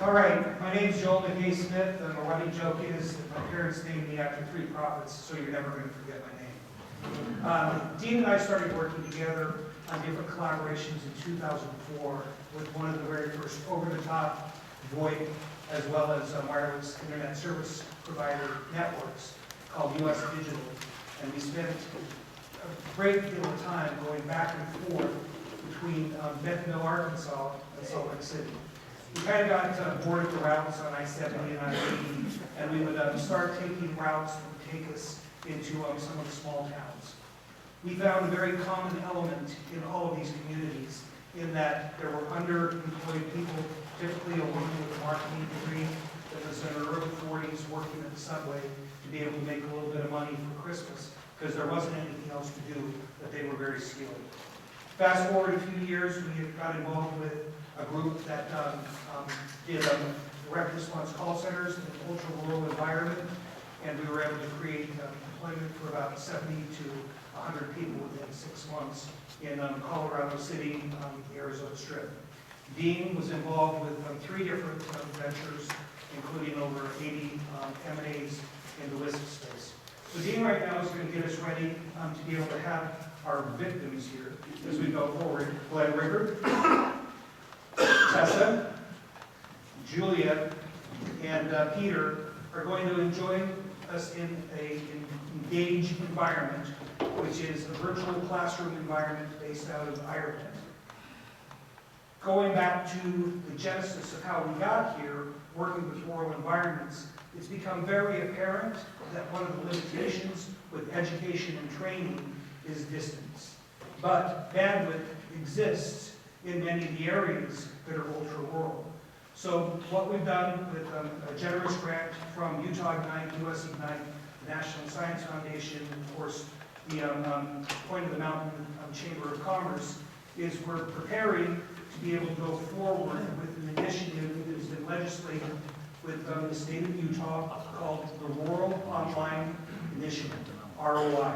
All right, my name's Joel McKay Smith, and the running joke is that my parents named me after 3 prophets, so you're never going to forget my name. Dean and I started working together on different collaborations in 2004 with one of the very first over-the-top VoIP as well as wireless internet service provider networks called US Digital. And we spent a great deal of time going back and forth between Bentonville, Arkansas and Salt Lake City. We kind of got bored of the routes on I-70 and I-80, and we would start taking routes that would take us into some of the small towns. We found a very common element in all of these communities in that there were underemployed people, typically a woman with a marketing degree that was in her early 40s working at the subway to be able to make a little bit of money for Christmas because there wasn't anything else to do, but they were very skilled. Fast forward a few years, we got involved with a group that did direct response call centers in an ultra-rural environment, and we were able to create employment for about 70 to 100 people within 6 months in Colorado City, the Arizona Strip. Dean was involved with 3 different ventures, including over 80 M&As in the WISP space. So Dean right now is going to get us ready to be able to have our victims here as we go forward. Glenn Rickard, Tessa, Julia, and Peter are going to join us in an engaged environment, which is a virtual classroom environment based out of Ireland. Going back to the genesis of how we got here, working with rural environments, it's become very apparent that one of the limitations with education and training is distance. But bandwidth exists in many of the areas that are ultra-rural. So what we've done with a generous grant from Utah Ignite, US Ignite, the National Science Foundation, and of course the Point of the Mountain Chamber of Commerce, is we're preparing to be able to go forward with an initiative that has been legislated with the state of Utah called the Rural Online Initiative, ROI.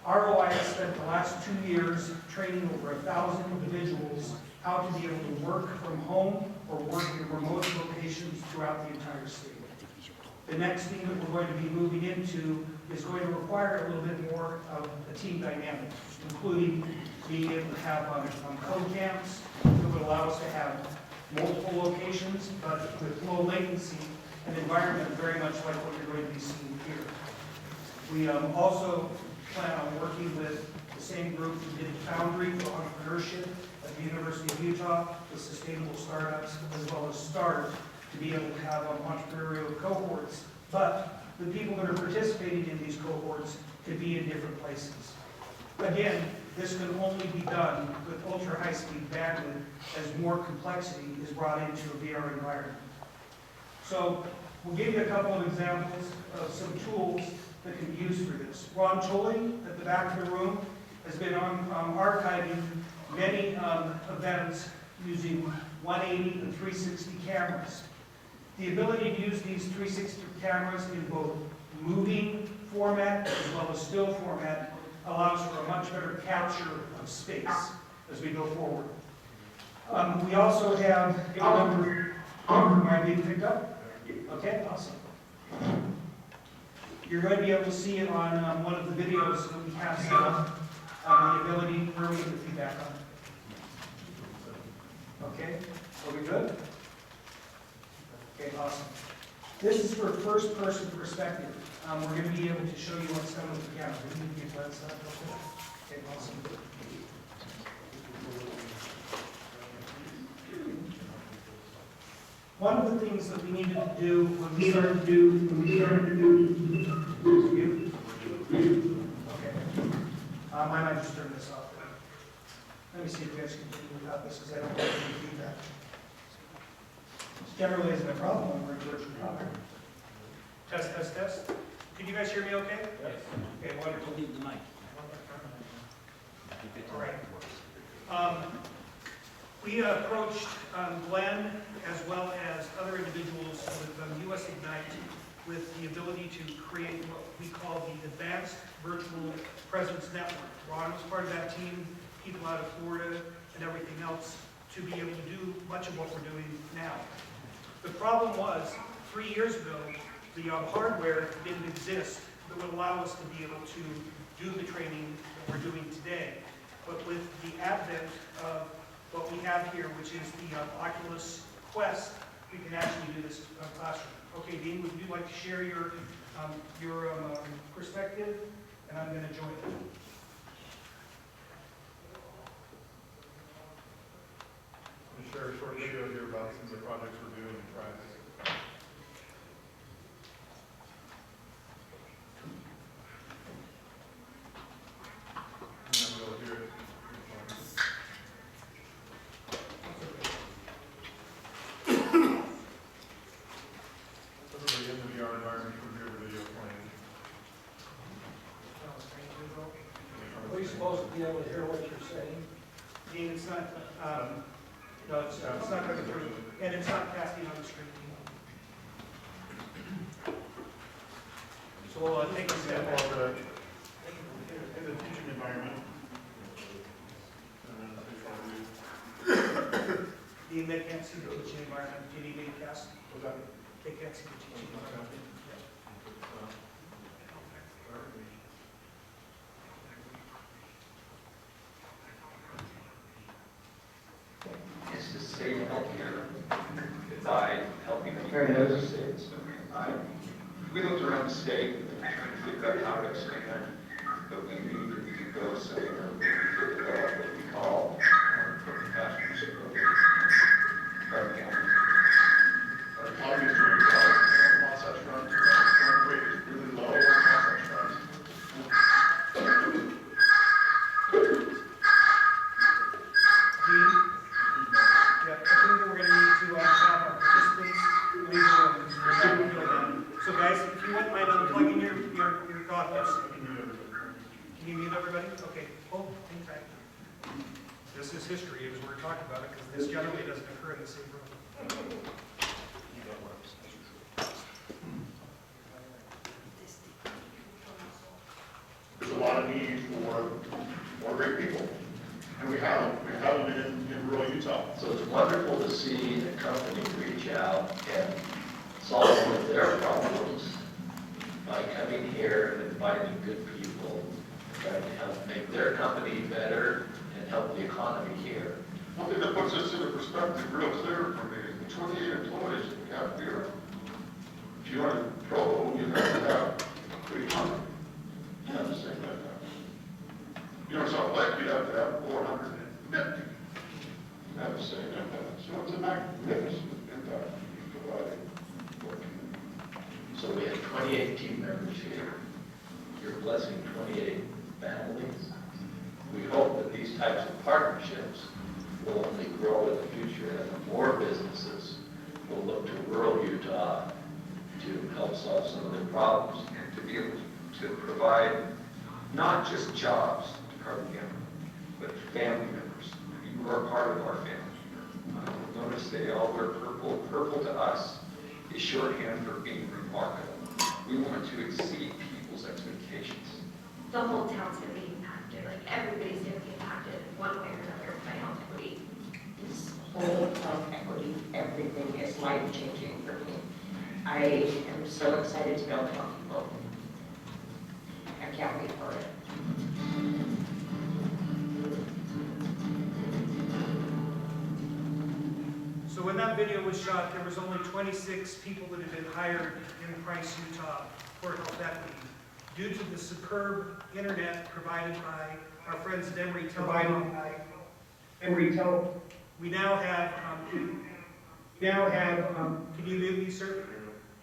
ROI has spent the last 2 years training over 1,000 individuals how to be able to work from home or work in remote locations throughout the entire state. The next thing that we're going to be moving into is going to require a little bit more of a team dynamic, including being able to have code camps that would allow us to have multiple locations, but with low latency, an environment very much like what you're going to be seeing here. We also plan on working with the same group who did Foundry for entrepreneurship at the University of Utah with sustainable startups, as well as START, to be able to have entrepreneurial cohorts. But the people that are participating in these cohorts could be in different places. Again, this can only be done with ultra high-speed bandwidth as more complexity is brought into a VR environment. So we'll give you a couple of examples of some tools that can be used for this. Ron Tully at the back of the room has been archiving many events using 180 and 360 cameras. The ability to use these 360 cameras in both moving format as well as still format allows for a much better capture of space as we go forward. We also have a number. Am I being picked up? Okay, awesome. You're going to be able to see it on one of the videos that we have set up, the ability where we get the feedback on it. Okay, are we good? Okay, awesome. This is for first-person perspective. We're going to be able to show you what's done with the camera. We need to get that stuff up there. Okay, awesome. One of the things that we needed to do when we started to do, okay. I might just turn this off. Let me see if you guys continue without this because I don't have any feedback. This generally isn't a problem when we're in virtual conference. Test, test, test. Can you guys hear me okay? Yes. Okay, wonderful. Leave the mic. All right. We approached Glenn as well as other individuals with US Ignite with the ability to create what we call the Advanced Virtual Presence Network. Ron was part of that team, people out of Florida and everything else, to be able to do much of what we're doing now. The problem was, 3 years ago, the hardware didn't exist that would allow us to be able to do the training that we're doing today. But with the advent of what we have here, which is the Oculus Quest, we can actually do this classroom. Okay, Dean, would you like to share your perspective? And I'm going to join it. I'm going to share a short video here about some of the projects we're doing in France. And then we'll hear it. Everybody in the VR environment can hear the video playing. Are we supposed to be able to hear what you're saying? Dean, it's not, no, it's not going through, and it's not casting on the screen. So we'll take a step Example of in the teaching environment. Dean, they can't see the teaching environment. Do you need me to cast? What's that? They can't see the teaching environment. It's to save healthcare by helping people. We looked around the state trying to figure out how to expand, but we knew that we could go somewhere where we could develop what we call professional support. Our economy is doing well. The Wasatch Front crime rate is really low on the Wasatch Front. Dean? Yeah, I think we're going to need to have our participants leave the room because we're not going to feel them. So guys, if you wouldn't mind unplugging your goggles. Can you mute everybody? Okay. Oh, hang tight. This is history as we're talking about it because this generally doesn't occur in the same room. There's a lot of need for more great people. And we have them. We have them in rural Utah. So it's wonderful to see a company reach out and solve some of their problems by coming here and inviting good people, trying to help make their company better and help the economy here. One thing that puts this into perspective real clear for me is the 28 employees that we have here. If you want to grow, you have to have 300. You have to say that. You know, something like you'd have to have 450. You have to say that. So it's a magnificent impact you're providing for a community. So we have 28 team members here. You're blessing 28 families. We hope that these types of partnerships will only grow in the future and more businesses will look to rural Utah to help solve some of their problems and to be able to provide not just jobs to Carbon County, but family members. You are part of our family. Notice they all wear purple. Purple to us is shorthand for being remarkable. We want to exceed people's expectations. The whole town's going to be impacted. Like, everybody's going to be impacted one way or another by health equity. This whole health equity, everything is life-changing for me. I am so excited to be able to help people. I can't wait for it. So when that video was shot, there was only 26 people that had been hired in Price, Utah for health equity. Due to the superb internet provided by our friends at Emory Telecom, we now have, can you mute me, sir?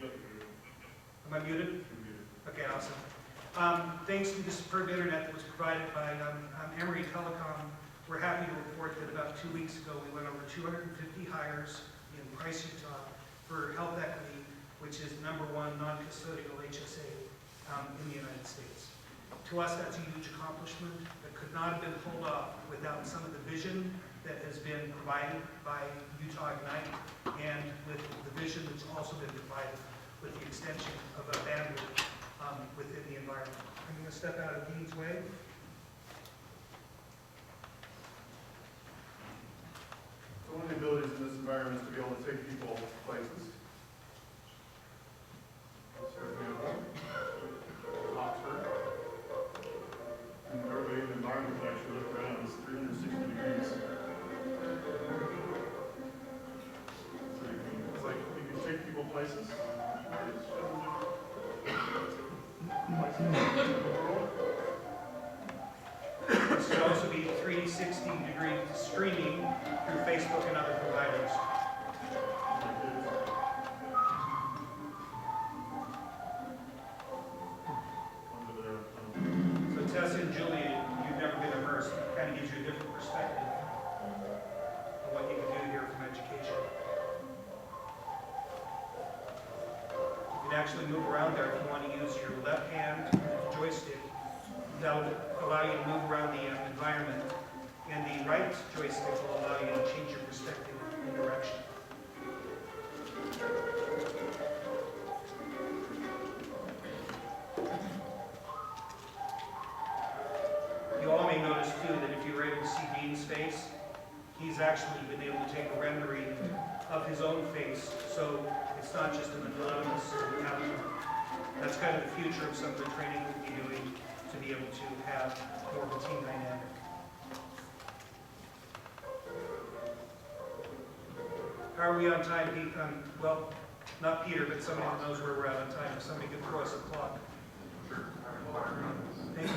Am I muted? Okay, awesome. Thanks to the superb internet that was provided by Emory Telecom, we're happy to report that about 2 weeks ago, we went over 250 hires in Price, Utah for health equity, which is the #1 non-custodial HSA in the United States. To us, that's a huge accomplishment that could not have been pulled off without some of the vision that has been provided by Utah Ignite and with the vision that's also been provided with the extension of a bandwidth within the environment. I'm going to step out of Dean's way. So one of the abilities in this environment is to be able to take people places. places. Places in the world. This could also be 360-degree streaming through Facebook and other providers. So Tessa and Julie, you've never been immersed. It kind of gives you a different perspective of what you can do here from education. You can actually move around there if you want to use your left hand joystick. That'll allow you to move around the environment. And the right joystick will allow you to change your perspective and direction. You all may notice too that if you were able to see Dean's face, he's actually been able to take a rendering of his own face, so it's not just an anonymous avatar. That's kind of the future of some of the training we'll be doing to be able to have more of a team dynamic. How are we on time, Pete? Well, not Peter, but somebody that knows where we're at on time. If somebody could throw us a clock. Thank you.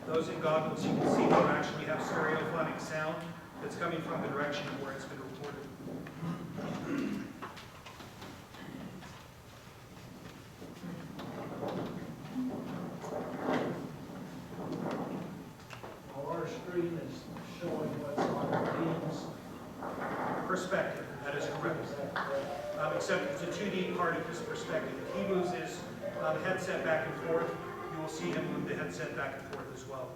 Those in goggles, you can see we actually have stereophonic sound that's coming from the direction of where it's been recorded. Well, our screen is showing what's on the Dean's. Perspective, that is correct. Is that correct? Except it's a 2D part of his perspective. If he moves his headset back and forth, you will see him move the headset back and forth as well.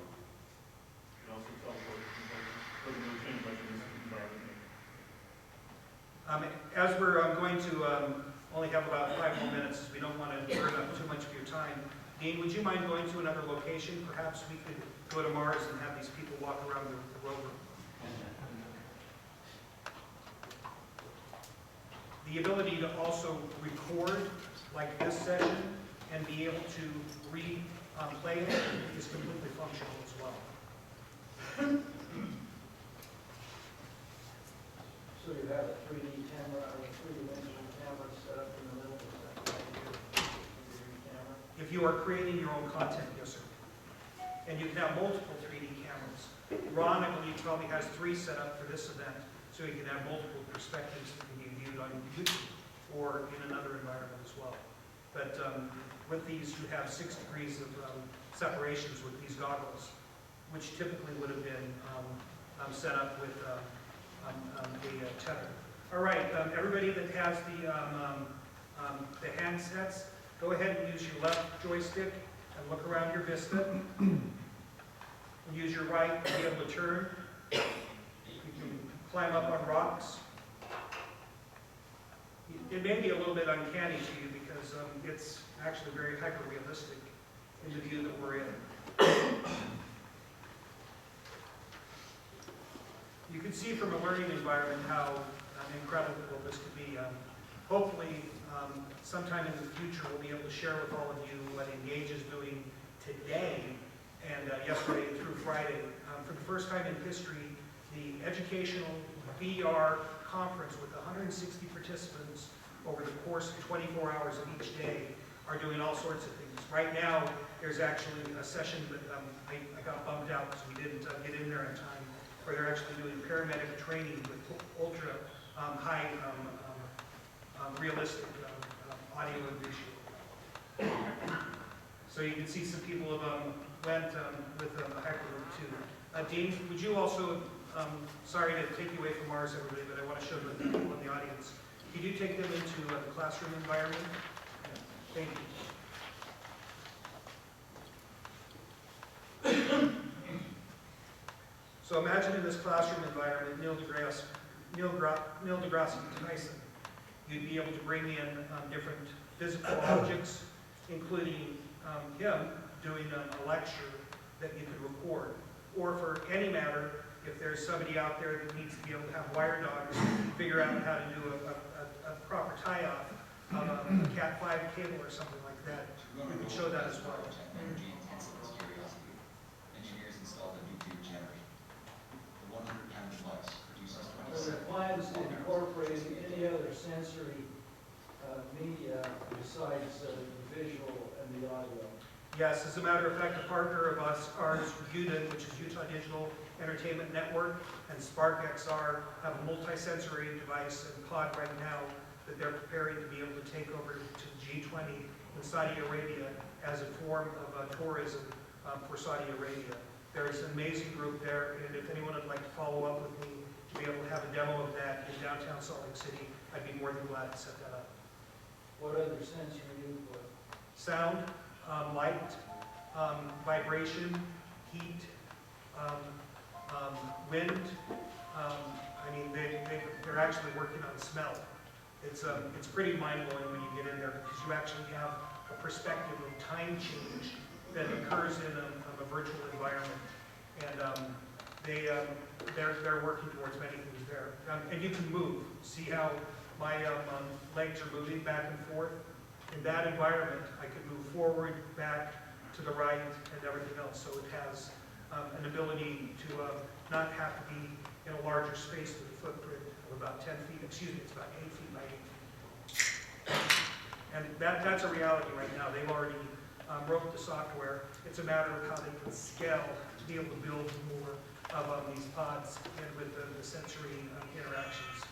As we're going to only have about 5 more minutes, as we don't want to burn up too much of your time. Dean, would you mind going to another location? Perhaps we could go to Mars and have these people walk around the rover. The ability to also record like this session and be able to replay it is completely functional as well. So you have a 3D camera or a three-dimensional camera set up in the middle of that camera? If you are creating your own content, yes, sir. And you can have multiple 3D cameras. Ron, I believe, probably has 3 set up for this event, so you can have multiple perspectives that can be viewed on YouTube or in another environment as well. But with these, you have 6 degrees of separations with these goggles, which typically would have been set up with a tether. All right, everybody that has the handsets, go ahead and use your left joystick and look around your vista. And use your right to be able to turn. You can climb up on rocks. It may be a little bit uncanny to you because it's actually very hyper-realistic in the view that we're in. You can see from a learning environment how incredible this could be. Hopefully, sometime in the future, we'll be able to share with all of you what Engage is doing today and yesterday through Friday. For the first time in history, the educational VR conference with 160 participants over the course of 24 hours of each day are doing all sorts of things. Right now, there's actually a session that I got bumped out because we didn't get in there in time, where they're actually doing paramedic training with ultra high realistic audio and visual. So you can see some people have went with the Hyperloop too. Dean, would you also, sorry to take you away from Mars, everybody, but I want to show the people in the audience. Could you take them into the classroom environment? Thank you. So imagine in this classroom environment, Neil deGrasse Tyson. You'd be able to bring in different physical objects, including him doing a lecture that you could record. Or for any matter, if there's somebody out there that needs to be able to have wire dogs, figure out how to do a proper tie-off of a Cat5 cable or something like that, we can show that as well. Energy intensive as curiosity. Engineers installed a nuclear generator. The 100 pound device produces Are there 27. plans to incorporate any other sensory media besides the visual and the audio? Yes, as a matter of fact, a partner of ours, UDIN, which is Utah Digital Entertainment Network, and SparkXR have a multi-sensory device and pod right now that they're preparing to be able to take over to G20 in Saudi Arabia as a form of tourism for Saudi Arabia. There is an amazing group there, and if anyone would like to follow up with me to be able to have a demo of that in downtown Salt Lake City, I'd be more than glad to set that up. What other sensory input? Sound, light, vibration, heat, wind. I mean, they're actually working on smell. It's pretty mind-blowing when you get in there because you actually have a perspective of time change that occurs in a virtual environment. And they're working towards many things there. And you can move. See how my legs are moving back and forth? In that environment, I could move forward, back, to the right, and everything else. So it has an ability to not have to be in a larger space with a footprint of about 10 feet. Excuse me, it's about 8 feet by 8 feet. And that's a reality right now. They've already wrote the software. It's a matter of how they can scale to be able to build more of these pods and with the sensory interactions.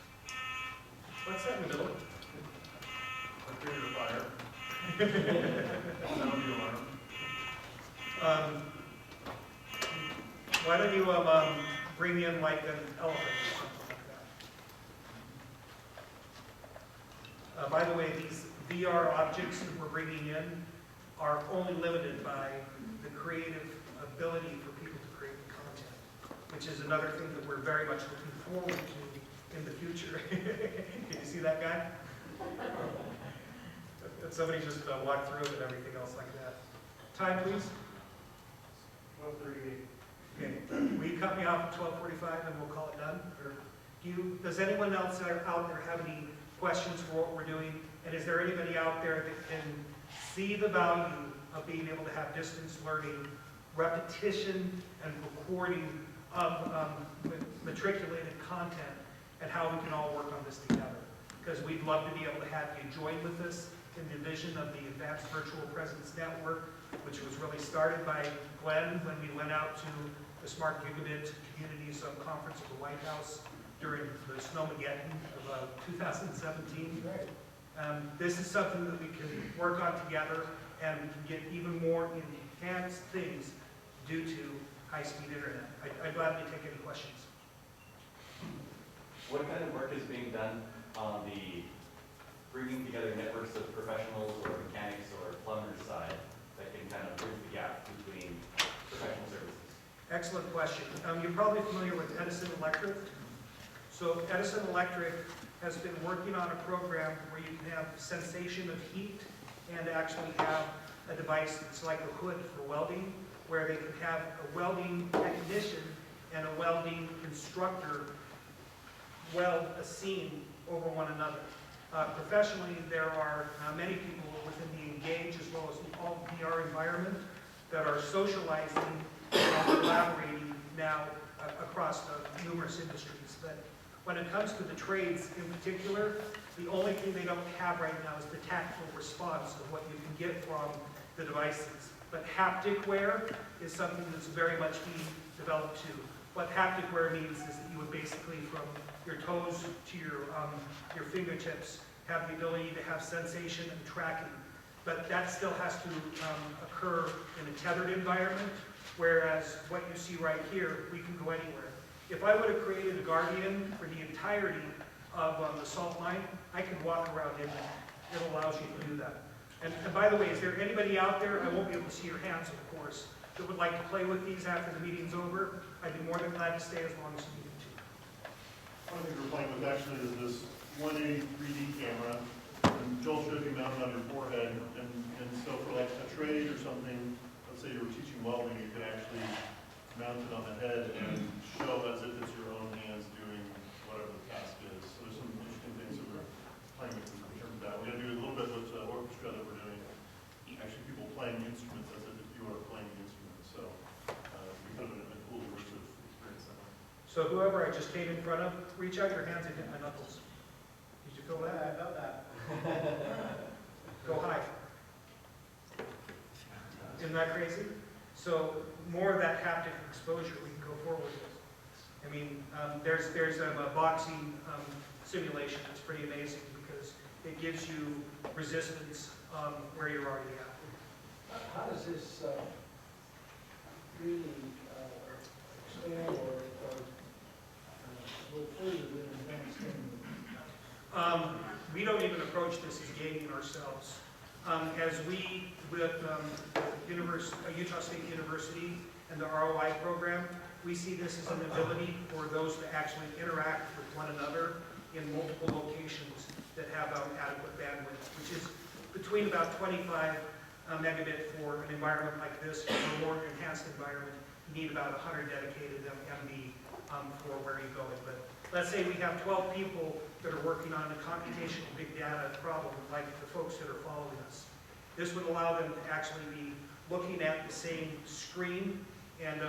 What's that in the middle? A period of fire. Sound the alarm. Why don't you bring in like an elephant or something like that? By the way, these VR objects that we're bringing in are only limited by the creative ability for people to create the content, which is another thing that we're very much looking forward to in the future. Can you see that guy? Somebody just walked through it and everything else like that. Time, please. 12:38. Okay, will you cut me off at 12:45 and we'll call it done? Or does anyone else out there have any questions for what we're doing? And is there anybody out there that can see the value of being able to have distance learning, repetition, and recording of matriculated content, and how we can all work on this together? Because we'd love to be able to have you join with us in the vision of the Advanced Virtual Presence Network, which was really started by Glenn when we went out to the Smart Gigabit Communities Conference at the White House during the Snowmageddon of 2017. This is something that we can work on together and we can get even more enhanced things due to high-speed internet. I'd gladly take any questions. What kind of work is being done on the bringing together networks of professionals or mechanics or plumbers side that can kind of bridge the gap between professional services? Excellent question. You're probably familiar with Edison Electric. So Edison Electric has been working on a program where you can have sensation of heat and actually have a device that's like a hood for welding, where they can have a welding technician and a welding instructor weld a seam over one another. Professionally, there are many people within the Engage as well as the All VR environment that are socializing and collaborating now across numerous industries. But when it comes to the trades in particular, the only thing they don't have right now is the tactile response of what you can get from the devices. But haptic wear is something that's very much being developed too. What haptic wear means is that you would basically, from your toes to your fingertips, have the ability to have sensation and tracking. But that still has to occur in a tethered environment, whereas what you see right here, we can go anywhere. If I would have created a Guardian for the entirety of the salt mine, I could walk around in that. It allows you to do that. And by the way, is there anybody out there, I won't be able to see your hands, of course, that would like to play with these after the meeting's over? I'd be more than glad to stay as long as you need to. One of the things we're playing with actually is this 180 3D camera. And Joel showed you mounted on your forehead. And so for like a trade or something, let's say you were teaching welding, you could actually mount it on the head and show as if it's your own hands doing whatever the task is. So there's some interesting things that we're playing with in terms of that. We're going to do a little bit with So whoever I just came in front of, reach out your hands and hit my knuckles. Did you feel that? I felt that. Go high. Isn't that crazy? So more of that haptic exposure we can go forward with. I mean, there's a boxing simulation that's pretty amazing because it gives you resistance where you're already at. How does this really expand or go further than advanced gaming? We don't even approach this as gaming ourselves. As we, with Utah State University and the ROI program, we see this as an ability for those to actually interact with one another in multiple locations that have adequate bandwidth, which is between about 25 megabit for an environment like this. For a more enhanced environment, you need about 100 dedicated MB for where you're going. But let's say we have 12 people that are working on a computational big data problem, like the folks that are following us. This would allow them to actually be looking at the same screen and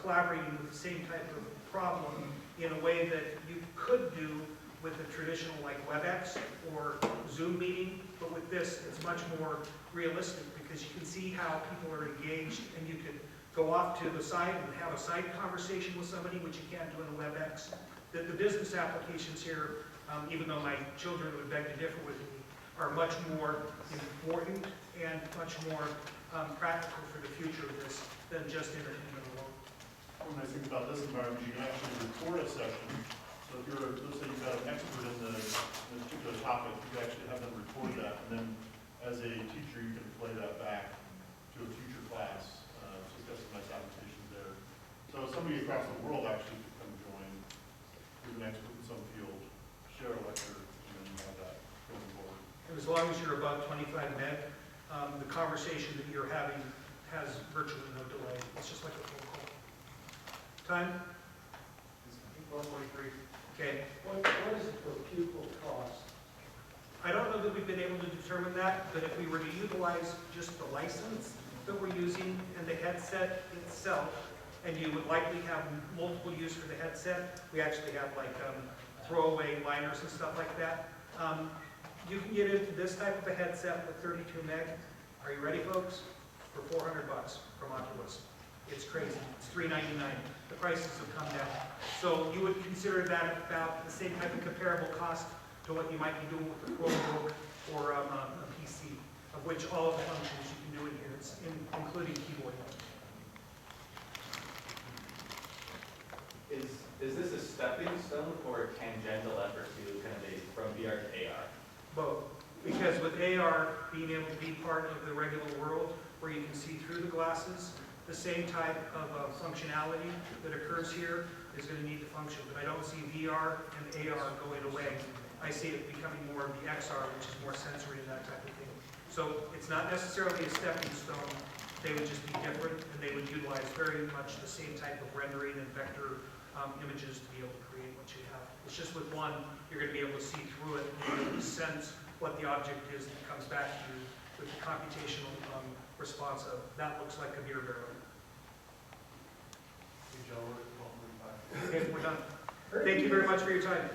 collaborating with the same type of problem in a way that you could do with a traditional like WebEx or Zoom meeting, but with this, it's much more realistic because you can see how people are engaged and you could go off to the side and have a side conversation with somebody, which you can't do in a WebEx. The business applications here, even though my children would beg to differ with me, are much more important and much more practical for the future of this than just in the world. One nice thing about this environment, you can actually record a session. So if you're, let's say you've got an expert in the particular topic, you can actually have them record that, and then as a teacher, you can play that back to a future class. So it's got some nice applications there. So somebody across the world actually could come join, who's an expert in some field, share a lecture, and then you have that going forward. And as long as you're above 25 meg, the conversation that you're having has virtually no delay. It's just like a phone call. Time? 1:43. Okay. What is it per pupil cost? I don't know that we've been able to determine that, but if we were to utilize just the license that we're using and the headset itself, and you would likely have multiple use for the headset, we actually have like throwaway liners and stuff like that. You can get into this type of a headset with 32 meg. Are you ready, folks? For $400 from Oculus. It's crazy. It's $399. The prices have come down. So you would consider that about the same type of comparable cost to what you might be doing with a Chromebook or a PC, of which all of the functions you can do in here, it's including keyboard. Is this a stepping stone or a tangential effort to kind of from VR to AR? Both. Because with AR being able to be part of the regular world where you can see through the glasses, the same type of functionality that occurs here is going to need to function. But I don't see VR and AR going away. I see it becoming more of the XR, which is more sensory and that type of thing. So it's not necessarily a stepping stone. They would just be different, and they would utilize very much the same type of rendering and vector images to be able to create what you have. It's just with one, you're going to be able to see through it and be able to sense what the object is that comes back to you with the computational response of, that looks like a beer barrel. Okay, we're done. Thank you very much for your time.